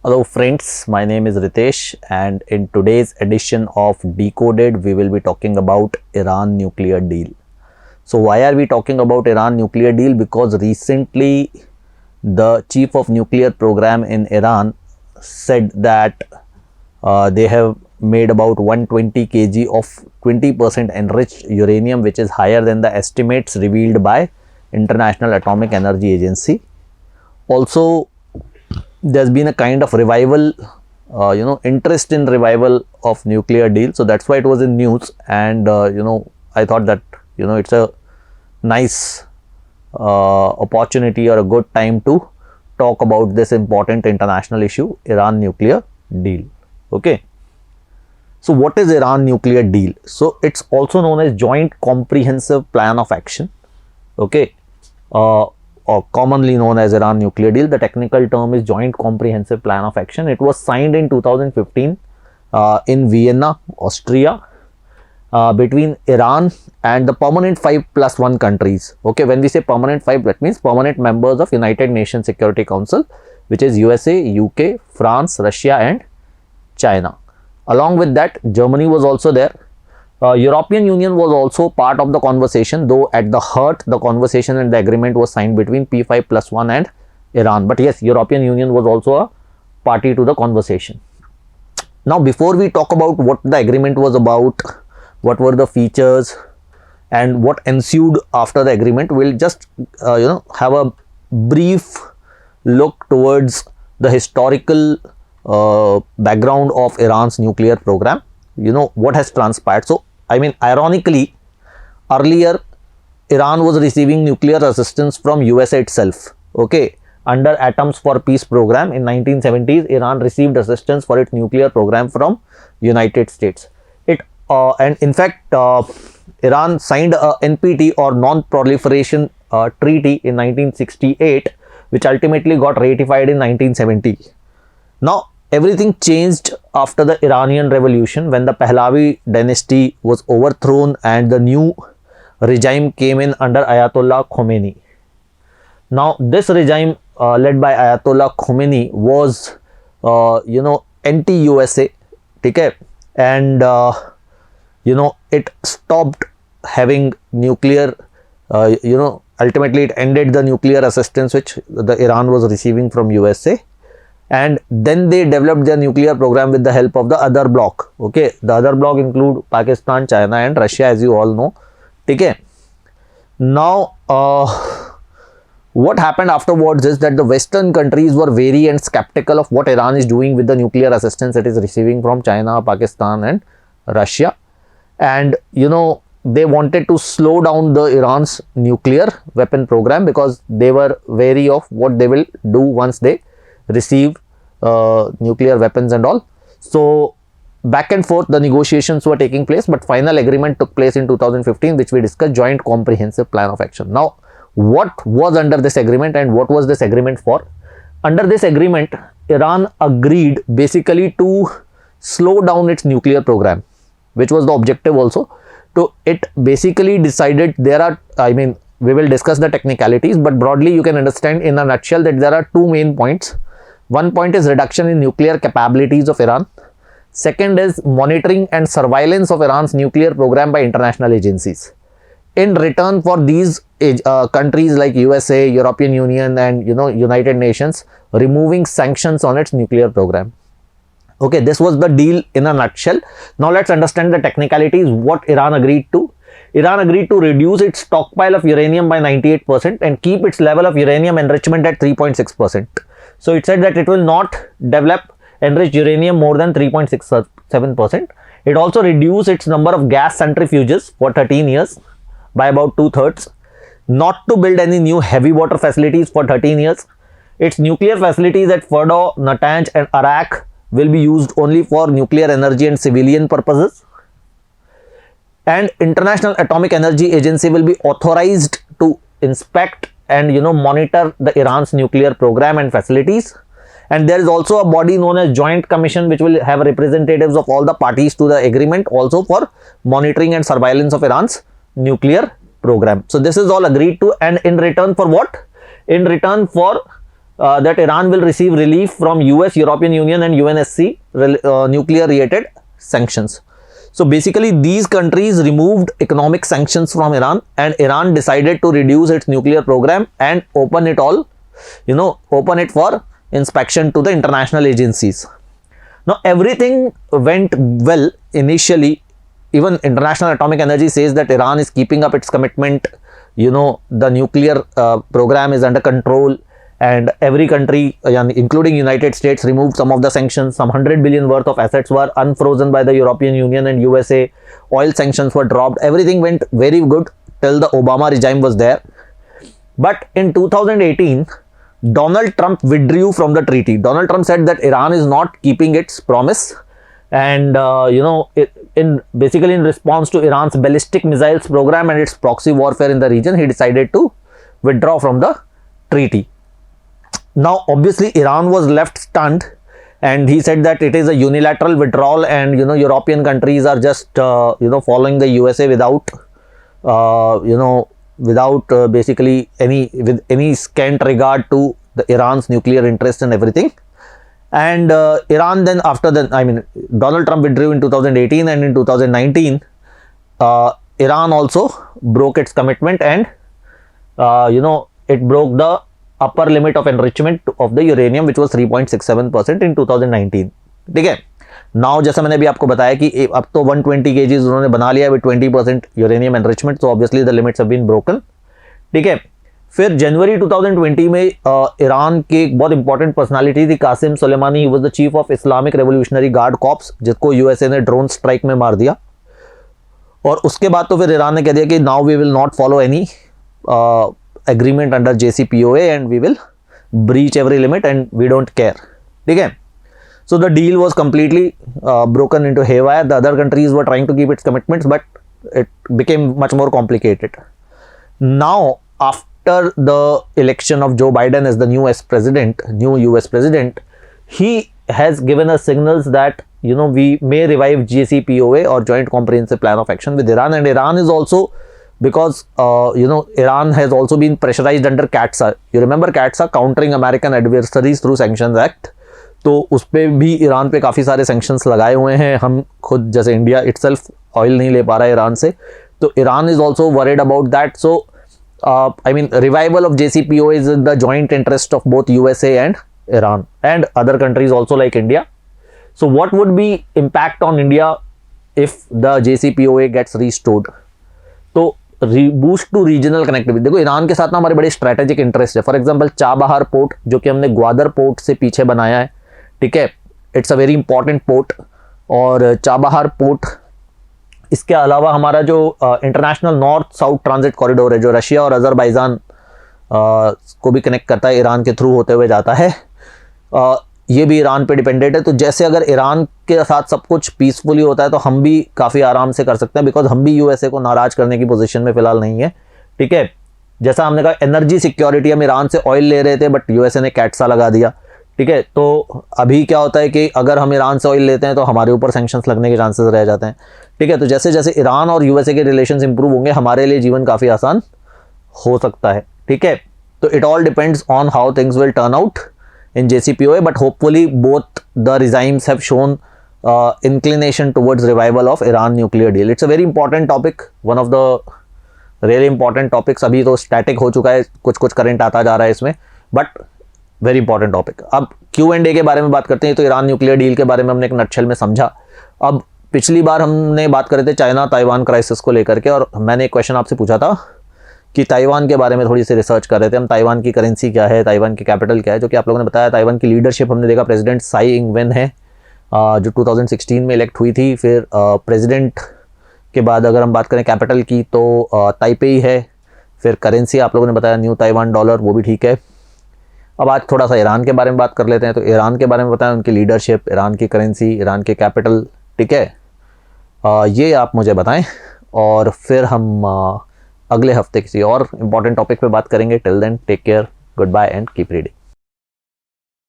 Hello friends, my name is Ritesh and in today's edition of Decoded we will be talking about Iran nuclear deal. So why are we talking about Iran nuclear deal? Because recently the chief of nuclear program in Iran said that they have made about 120 kg of 20% enriched uranium, which is higher than the estimates revealed by International Atomic Energy Agency. Also, there's been a kind of revival, interest in revival of nuclear deal. So that's why it was in news, and I thought that it's a nice opportunity or a good time to talk about this important international issue, Iran nuclear deal. Okay. So what is Iran nuclear deal? So it's also known as Joint Comprehensive Plan of Action. Okay. Or commonly known as Iran nuclear deal. The technical term is Joint Comprehensive Plan of Action. It was signed in 2015 in Vienna, Austria, between Iran and the permanent 5+1 countries. Okay, when we say permanent 5, that means permanent members of United Nations Security Council, which is USA, UK, France, Russia and China. Along with that, Germany was also there. European Union was also part of the conversation, though at the heart the conversation and the agreement was signed between P5+1 and Iran. But yes, European Union was also a party to the conversation. Now, before we talk about what the agreement was about, what were the features and what ensued after the agreement, we'll just have a brief look towards the historical background of Iran's nuclear program. What has transpired. So I mean, ironically, earlier Iran was receiving nuclear assistance from USA itself. Okay, under Atoms for Peace program in 1970s, Iran received assistance for its nuclear program from United States. And in fact, Iran signed a NPT or Non-Proliferation Treaty in 1968, which ultimately got ratified in 1970. Now, everything changed after the Iranian Revolution when the Pahlavi dynasty was overthrown and the new regime came in under Ayatollah Khomeini. Now, this regime led by Ayatollah Khomeini was, anti-USA, okay? And, it stopped having nuclear, ultimately it ended the nuclear assistance which the Iran was receiving from USA. And then they developed their nuclear program with the help of the other bloc. Okay, the other bloc include Pakistan, China and Russia, as you all know. Okay. Now, what happened afterwards is that the Western countries were wary and skeptical of what Iran is doing with the nuclear assistance it is receiving from China, Pakistan and Russia. And they wanted to slow down the Iran's nuclear weapon program because they were wary of what they will do once they receive nuclear weapons and all. So back and forth the negotiations were taking place, but final agreement took place in 2015, which we discussed, Joint Comprehensive Plan of Action. Now, what was under this agreement and what was this agreement for? Under this agreement, Iran agreed basically to slow down its nuclear program, which was the objective also. So it basically decided we will discuss the technicalities, but broadly you can understand in a nutshell that there are two main points. One point is reduction in nuclear capabilities of Iran. Second is monitoring and surveillance of Iran's nuclear program by international agencies. In return for these countries like USA, European Union and United Nations removing sanctions on its nuclear program. Okay, this was the deal in a nutshell. Now let's understand the technicalities, what Iran agreed to. Iran agreed to reduce its stockpile of uranium by 98% and keep its level of uranium enrichment at 3.6%. So it said that it will not develop enriched uranium more than 3.67%. It also reduced its number of gas centrifuges for 13 years by about 2/3. Not to build any new heavy water facilities for 13 years. Its nuclear facilities at Fordo, Natanz and Arak will be used only for nuclear energy and civilian purposes. And International Atomic Energy Agency will be authorized to inspect and monitor the Iran's nuclear program and facilities. And there is also a body known as Joint Commission, which will have representatives of all the parties to the agreement also for monitoring and surveillance of Iran's nuclear program. So this is all agreed to, and in return for what? In return for that Iran will receive relief from US, European Union and UNSC nuclear related sanctions. So basically these countries removed economic sanctions from Iran, and Iran decided to reduce its nuclear program and open it all, open it for inspection to the international agencies. Now everything went well initially. Even International Atomic Energy says that Iran is keeping up its commitment. The nuclear program is under control, and every country, including United States, removed some of the sanctions. Some 100 billion worth of assets were unfrozen by the European Union and USA. Oil sanctions were dropped. Everything went very good till the Obama regime was there. But in 2018, Donald Trump withdrew from the treaty. Donald Trump said that Iran is not keeping its promise, and basically in response to Iran's ballistic missiles program and its proxy warfare in the region, he decided to withdraw from the treaty. Now obviously Iran was left stunned, and he said that it is a unilateral withdrawal, and European countries are just following the USA without basically any scant regard to the Iran's nuclear interest and everything. And Iran then, after that, Donald Trump withdrew in 2018, and in 2019 Iran also broke its commitment, and it broke the upper limit of enrichment of the uranium, which was 3.67% in 2019. ठीक है. Now जैसा मैंने अभी आपको बताया कि अब तो 120 kgs उन्होंने बना लिया with 20% uranium enrichment, so obviously the limits have been broken. ठीक है. फिर जनवरी 2020 में ईरान की एक बहुत इंपॉर्टेंट पर्सनालिटी थी Qasem Soleimani. He was the chief of Islamic Revolutionary Guard Corps, जिसको यूएसए ने ड्रोन स्ट्राइक में मार दिया. और उसके बाद तो फिर ईरान ने कह दिया कि now we will not follow any agreement under JCPOA and we will breach every limit and we don't care. ठीक है. So the deal was completely broken into haywire. The other countries were trying to keep its commitments, but it became much more complicated. Now after the election of Joe Biden as the new US president, he has given us signals that we may revive JCPOA or Joint Comprehensive Plan of Action with Iran. And Iran is also, because Iran has also been pressurized under CAATSA. You remember CAATSA, Countering American Adversaries Through Sanctions Act. तो उस पर भी Iran पे काफ़ी सारे sanctions लगाए हुए हैं. हम खुद जैसे इंडिया इटसेल्फ ऑयल नहीं ले पा रहा है ईरान से, तो Iran is also worried about that. So revival of JCPOA is in the joint interest of both USA and Iran and other countries also like India. So what would be impact on India if the JCPOA gets restored? तो boost to regional connectivity. देखो Iran के साथ ना हमारे बड़े strategic interest है. For example Chabahar port, जो कि हमने ग्वादर पोर्ट से पीछे बनाया है. ठीक है, it's a very important port. और चाबहार पोर्ट, इसके अलावा हमारा जो international north south transit corridor है, जो रशिया और अजरबैजान को भी कनेक्ट करता है, ईरान के थ्रू होते हुए जाता है, ये भी ईरान पे डिपेंडेंट है. तो जैसे अगर ईरान के साथ सब कुछ पीसफुली होता है तो हम भी काफ़ी आराम से कर सकते हैं, बिकॉज हम भी USA को नाराज करने की पोजीशन में फिलहाल नहीं है. ठीक है, जैसा हमने कहा एनर्जी सिक्योरिटी, हम ईरान से ऑयल ले रहे थे बट USA ने CAATSA लगा दिया. ठीक है, तो अभी क्या होता है कि अगर हम ईरान से ऑयल लेते हैं तो हमारे ऊपर सैंक्शंस लगने के चांसेस रह जाते हैं. ठीक है, तो जैसे जैसे ईरान और USA के रिलेशंस इंप्रूव होंगे, हमारे लिए जीवन काफ़ी आसान हो सकता है. ठीक है, तो it all depends on how things will turn out in JCPOA, but hopefully both the regimes have shown inclination towards revival of Iran nuclear deal. It's a very important topic, one of the really important topics. अभी तो static हो चुका है, कुछ current आता जा रहा है इसमें, but very important topic. अब Q&A के बारे में बात करते हैं. तो ईरान न्यूक्लियर डील के बारे में हमने एक नटशेल में समझा. अब पिछली बार हमने बात कर रहे थे चाइना ताइवान क्राइसिस को लेकर के, और मैंने एक क्वेश्चन आपसे पूछा था कि ताइवान के बारे में थोड़ी सी रिसर्च कर रहे थे हम. ताइवान की करेंसी क्या है, ताइवान की कैपिटल क्या है, जो कि आप लोगों ने बताया. ताइवान की लीडरशिप हमने देखा, प्रेसिडेंट साई इंग-वेन है, जो 2016 में इलेक्ट हुई थी. फिर प्रेसिडेंट के बाद अगर हम बात करें कैपिटल की तो ताइपेई है. फिर करेंसी आप लोगों ने बताया न्यू ताइवान डॉलर, वो भी ठीक है. अब आज थोड़ा सा ईरान के बारे में बात कर लेते हैं. तो ईरान के बारे में बताया, उनकी लीडरशिप, ईरान की करेंसी, ईरान की कैपिटल. ठीक है, ये आप मुझे बताएं, और फिर हम अगले हफ्ते किसी और इम्पॉर्टेंट टॉपिक पे बात करेंगे. Till then take care, goodbye and keep reading.